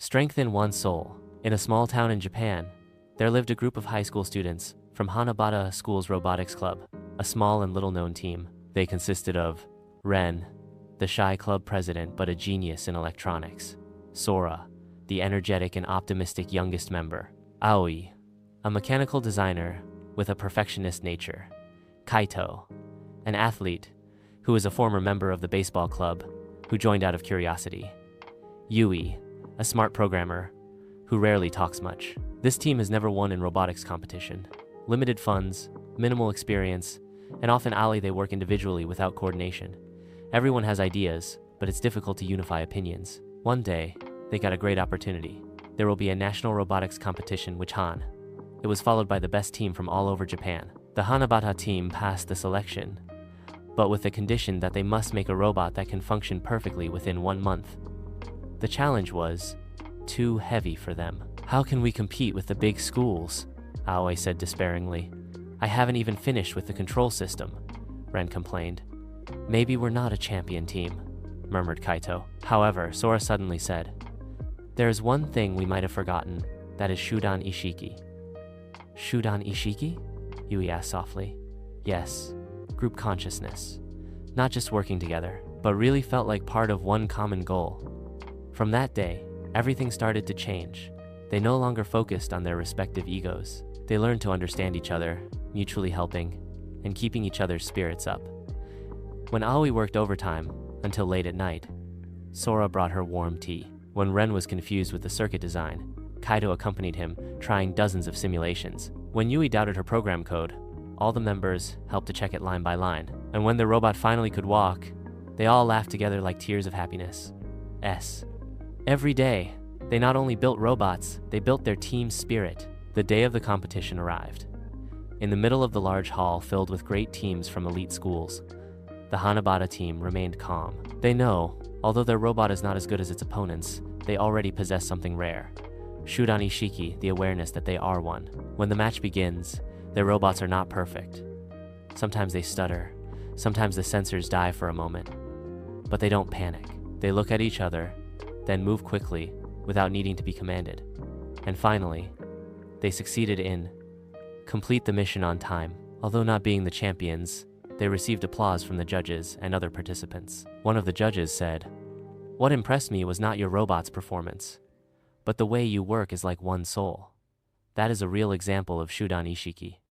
Strength in one soul. In a small town in Japan, there lived a group of high school students from Hanabata School's robotics club, a small and little-known team. They consisted of Ren, the shy club president but a genius in electronics; Sora, the energetic and optimistic youngest member; Aoi, a mechanical designer with a perfectionist nature; Kaito, an athlete who was a former member of the baseball club who joined out of curiosity; Yui, a smart programmer who rarely talks much. This team has never won in robotics competition. Limited funds, minimal experience, and often they work individually without coordination. Everyone has ideas, but it's difficult to unify opinions. One day, they got a great opportunity. There will be a national robotics competition which Han. It was followed by the best team from all over Japan. The Hanabata team passed the selection, but with the condition that they must make a robot that can function perfectly within 1 month. The challenge was too heavy for them. "How can we compete with the big schools?" Aoi said despairingly. "I haven't even finished with the control system," Ren complained. "Maybe we're not a champion team," murmured Kaito. However, Sora suddenly said, "There is one thing we might have forgotten, that is Shūdan Ishiki." "Shūdan Ishiki?" Yui asked softly. "Yes, group consciousness. Not just working together, but really felt like part of one common goal." From that day, everything started to change. They no longer focused on their respective egos. They learned to understand each other, mutually helping, and keeping each other's spirits up. When Aoi worked overtime, until late at night, Sora brought her warm tea. When Ren was confused with the circuit design, Kaito accompanied him, trying dozens of simulations. When Yui doubted her program code, all the members helped to check it line by line. And when the robot finally could walk, they all laughed together like tears of happiness. Every day, they not only built robots, they built their team spirit. The day of the competition arrived. In the middle of the large hall filled with great teams from elite schools, the Hanabata team remained calm. They know, although their robot is not as good as its opponents, they already possess something rare. Shūdan Ishiki, the awareness that they are one. When the match begins, their robots are not perfect. Sometimes they stutter, sometimes the sensors die for a moment. But they don't panic. They look at each other, then move quickly, without needing to be commanded. And finally, they succeeded in complete the mission on time. Although not being the champions, they received applause from the judges and other participants. One of the judges said, "What impressed me was not your robot's performance, but the way you work is like one soul. That is a real example of Shūdan Ishiki."